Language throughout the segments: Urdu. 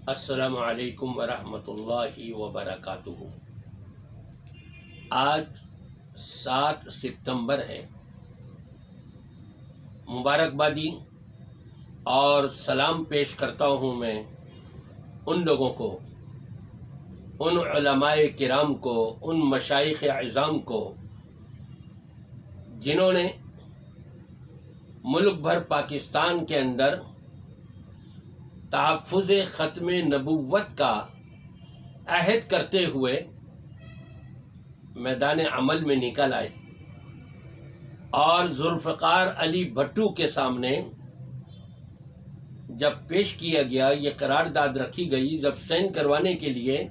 السلام علیکم ورحمۃ اللہ وبرکاتہ۔ آج 7 ستمبر ہے۔ مبارکبادی اور سلام پیش کرتا ہوں میں ان لوگوں کو، ان علماء کرام کو، ان مشائخ اعظام کو جنہوں نے ملک بھر پاکستان کے اندر تحفظ ختم نبوت کا عہد کرتے ہوئے میدان عمل میں نکل آئے اور ذوالفقار علی بھٹو کے سامنے جب پیش کیا گیا، یہ قرارداد رکھی گئی، جب سائن کروانے کے لیے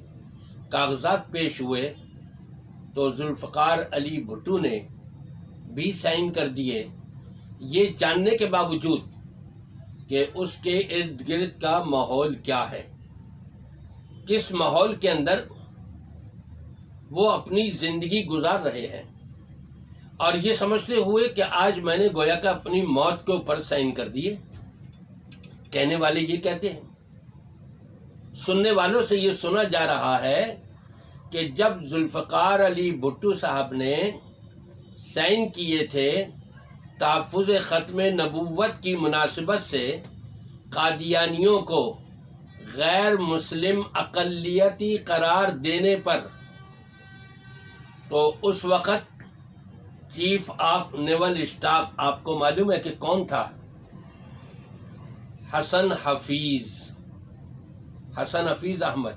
کاغذات پیش ہوئے تو ذوالفقار علی بھٹو نے بھی سائن کر دیے، یہ جاننے کے باوجود کہ اس کے ارد گرد کا ماحول کیا ہے، کس ماحول کے اندر وہ اپنی زندگی گزار رہے ہیں، اور یہ سمجھتے ہوئے کہ آج میں نے گویا کہ اپنی موت کے اوپر سائن کر دیے۔ کہنے والے یہ کہتے ہیں، سننے والوں سے یہ سنا جا رہا ہے کہ جب ذوالفقار علی بھٹو صاحب نے سائن کیے تھے تحفظ ختم نبوت کی مناسبت سے قادیانیوں کو غیر مسلم اقلیتی قرار دینے پر، تو اس وقت چیف آف نیول اسٹاف آپ کو معلوم ہے کہ کون تھا؟ حسن حفیظ احمد۔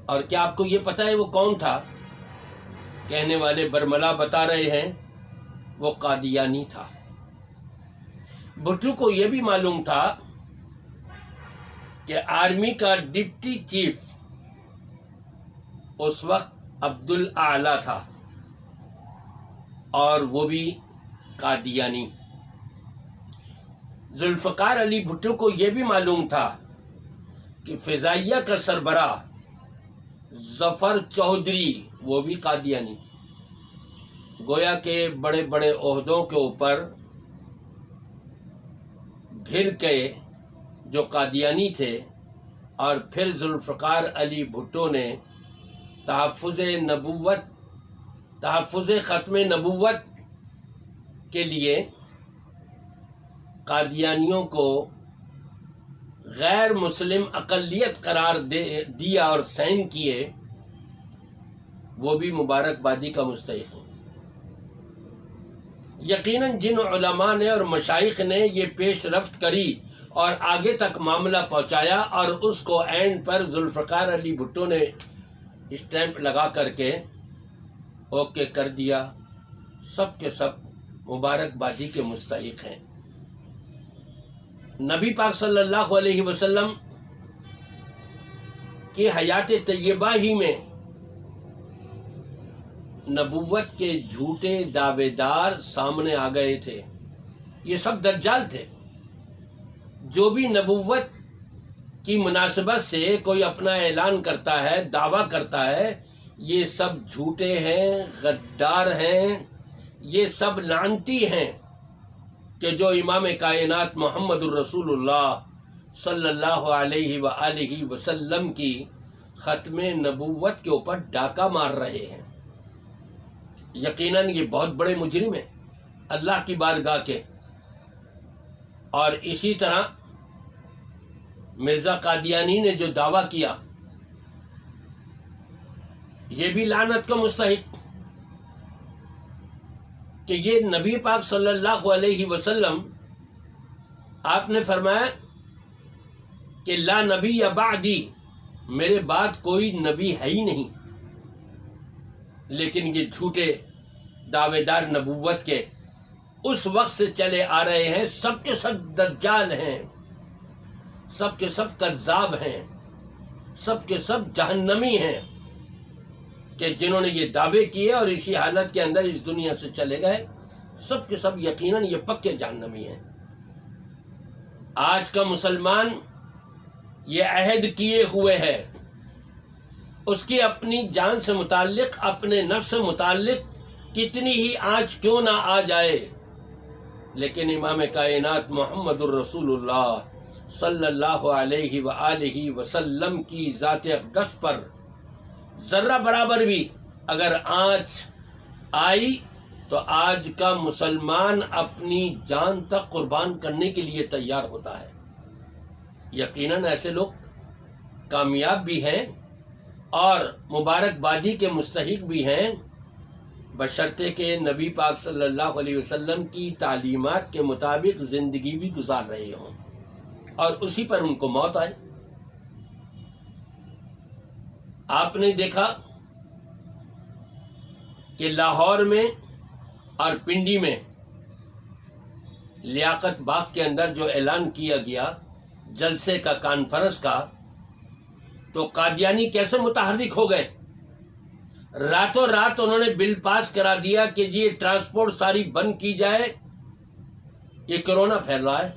اور کیا آپ کو یہ پتہ ہے وہ کون تھا؟ کہنے والے برملا بتا رہے ہیں وہ قادیانی تھا۔ بھٹو کو یہ بھی معلوم تھا کہ آرمی کا ڈپٹی چیف اس وقت عبدالاعلی تھا اور وہ بھی قادیانی۔ ذوالفقار علی بھٹو کو یہ بھی معلوم تھا کہ فضائیہ کا سربراہ ظفر چودھری وہ بھی قادیانی۔ گویا کہ بڑے بڑے عہدوں کے اوپر گھر کے جو قادیانی تھے، اور پھر ذوالفقار علی بھٹو نے تحفظ ختم نبوت کے لیے قادیانیوں کو غیر مسلم اقلیت قرار دیا اور سائن کیے، وہ بھی مبارکبادی کا مستحق ہوں۔ یقیناً جن علماء نے اور مشائخ نے یہ پیش رفت کری اور آگے تک معاملہ پہنچایا اور اس کو اینڈ پر ذوالفقار علی بھٹو نے اسٹیمپ لگا کر کے اوکے کر دیا، سب کے سب مبارکبادی کے مستحق ہیں۔ نبی پاک صلی اللہ علیہ وسلم کی حیات طیبہ ہی میں نبوت کے جھوٹے دعوے دار سامنے آ گئے تھے، یہ سب دجال تھے۔ جو بھی نبوت کی مناسبت سے کوئی اپنا اعلان کرتا ہے، دعویٰ کرتا ہے، یہ سب جھوٹے ہیں، غدار ہیں، یہ سب لعنتی ہیں کہ جو امام کائنات محمد الرسول اللہ صلی اللہ علیہ وآلہ وسلم کی ختم نبوت کے اوپر ڈاکہ مار رہے ہیں۔ یقیناً یہ بہت بڑے مجرم ہیں اللہ کی بارگاہ کے۔ اور اسی طرح مرزا قادیانی نے جو دعویٰ کیا، یہ بھی لعنت کا مستحق کہ یہ نبی پاک صلی اللہ علیہ وسلم، آپ نے فرمایا کہ لا نبی بعدی، میرے بعد کوئی نبی ہے ہی نہیں، لیکن یہ جھوٹے دعوے دار نبوت کے اس وقت سے چلے آ رہے ہیں، سب کے سب دجال ہیں، سب کے سب کذاب ہیں، سب کے سب جہنمی ہیں، کہ جنہوں نے یہ دعوے کیے اور اسی حالت کے اندر اس دنیا سے چلے گئے، سب کے سب یقیناً یہ پکے جہنمی ہیں۔ آج کا مسلمان یہ عہد کیے ہوئے ہے، اس کی اپنی جان سے متعلق، اپنے نفس سے متعلق کتنی ہی آنچ کیوں نہ آ جائے، لیکن امام کائنات محمد الرسول اللہ صلی اللہ علیہ وآلہ وسلم کی ذات اقدس پر ذرہ برابر بھی اگر آنچ آئی تو آج کا مسلمان اپنی جان تک قربان کرنے کے لیے تیار ہوتا ہے۔ یقیناً ایسے لوگ کامیاب بھی ہیں اور مبارکبادی کے مستحق بھی ہیں، بشرطے کہ نبی پاک صلی اللہ علیہ وسلم کی تعلیمات کے مطابق زندگی بھی گزار رہے ہوں اور اسی پر ان کو موت آئے۔ آپ نے دیکھا کہ لاہور میں اور پنڈی میں لیاقت باغ کے اندر جو اعلان کیا گیا جلسے کا، کانفرنس کا، تو قادیانی کیسے متحرک ہو گئے۔ راتوں رات انہوں نے بل پاس کرا دیا کہ جی یہ ٹرانسپورٹ ساری بند کی جائے، یہ کرونا پھیل رہا ہے،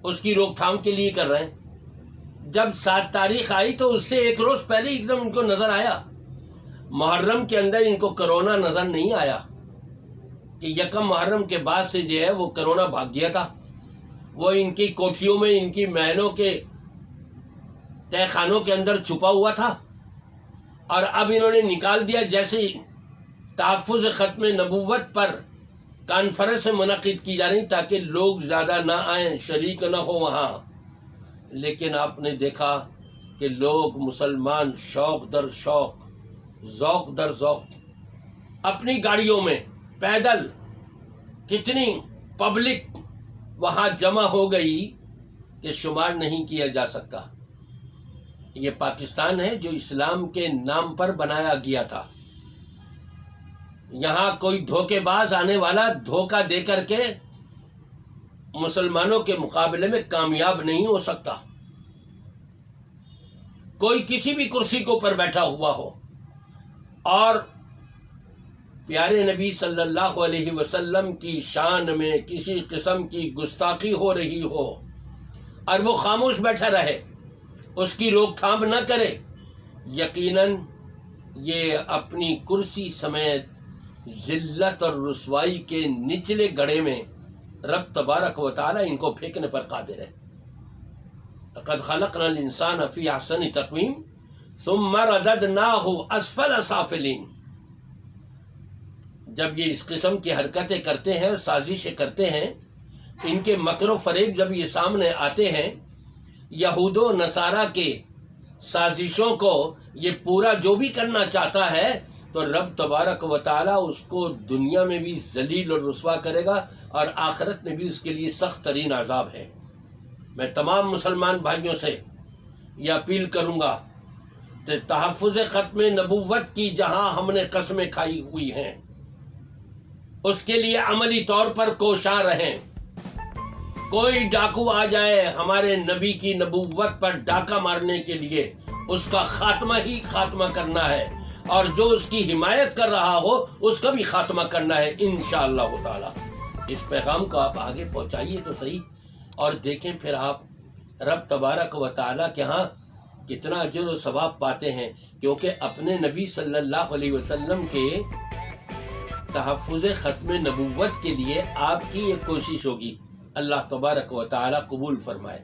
اس کی روک تھام کے لیے کر رہے ہیں۔ جب 7 تاریخ آئی تو اس سے ایک روز پہلے ایک دم ان کو نظر آیا، محرم کے اندر ان کو کرونا نظر نہیں آیا کہ یکم محرم کے بعد سے جو ہے وہ کرونا بھاگ گیا تھا، وہ ان کی کوٹھیوں میں، ان کی محلوں کے تہ خانوں کے اندر چھپا ہوا تھا، اور اب انہوں نے نکال دیا۔ جیسے تحفظ ختم نبوت پر کانفرنس منعقد کی جا رہی تاکہ لوگ زیادہ نہ آئیں، شریک نہ ہو وہاں، لیکن آپ نے دیکھا کہ لوگ مسلمان شوق در شوق، ذوق در ذوق اپنی گاڑیوں میں پیدل، کتنی پبلک وہاں جمع ہو گئی کہ شمار نہیں کیا جا سکتا۔ یہ پاکستان ہے جو اسلام کے نام پر بنایا گیا تھا۔ یہاں کوئی دھوکے باز آنے والا دھوکہ دے کر کے مسلمانوں کے مقابلے میں کامیاب نہیں ہو سکتا۔ کوئی کسی بھی کرسی کے اوپر بیٹھا ہوا ہو اور پیارے نبی صلی اللہ علیہ وسلم کی شان میں کسی قسم کی گستاخی ہو رہی ہو اور وہ خاموش بیٹھا رہے، اس کی روک تھام نہ کرے، یقیناً یہ اپنی کرسی سمیت ذلت اور رسوائی کے نچلے گڑھے میں رب تبارک و تعالی ان کو پھینکنے پر قادر ہے۔ لقد خلقنا الانسان فی احسن تقویم ثم رددناہ اسفل سافلین۔ جب یہ اس قسم کی حرکتیں کرتے ہیں، سازشیں کرتے ہیں، ان کے مکر و فریب جب یہ سامنے آتے ہیں، یہود و نصارہ کے سازشوں کو یہ پورا جو بھی کرنا چاہتا ہے تو رب تبارک و تعالی اس کو دنیا میں بھی ذلیل اور رسوا کرے گا اور آخرت میں بھی اس کے لیے سخت ترین عذاب ہے۔ میں تمام مسلمان بھائیوں سے یہ اپیل کروں گا کہ تحفظ ختم نبوت کی جہاں ہم نے قسمیں کھائی ہوئی ہیں اس کے لیے عملی طور پر کوشاں رہیں۔ کوئی ڈاکو آ جائے ہمارے نبی کی نبوت پر ڈاکہ مارنے کے لیے، اس کا خاتمہ ہی خاتمہ کرنا ہے، اور جو اس کی حمایت کر رہا ہو اس کا بھی خاتمہ کرنا ہے انشاءاللہ تعالی۔ اس پیغام کو آپ آگے پہنچائیے تو صحیح، اور دیکھیں پھر آپ رب تبارک و تعالی کے ہاں کتنا اجر و ثواب پاتے ہیں، کیونکہ اپنے نبی صلی اللہ علیہ وسلم کے تحفظ ختم نبوت کے لیے آپ کی ایک کوشش ہوگی۔ اللہ تبارک و تعالی قبول فرمائے۔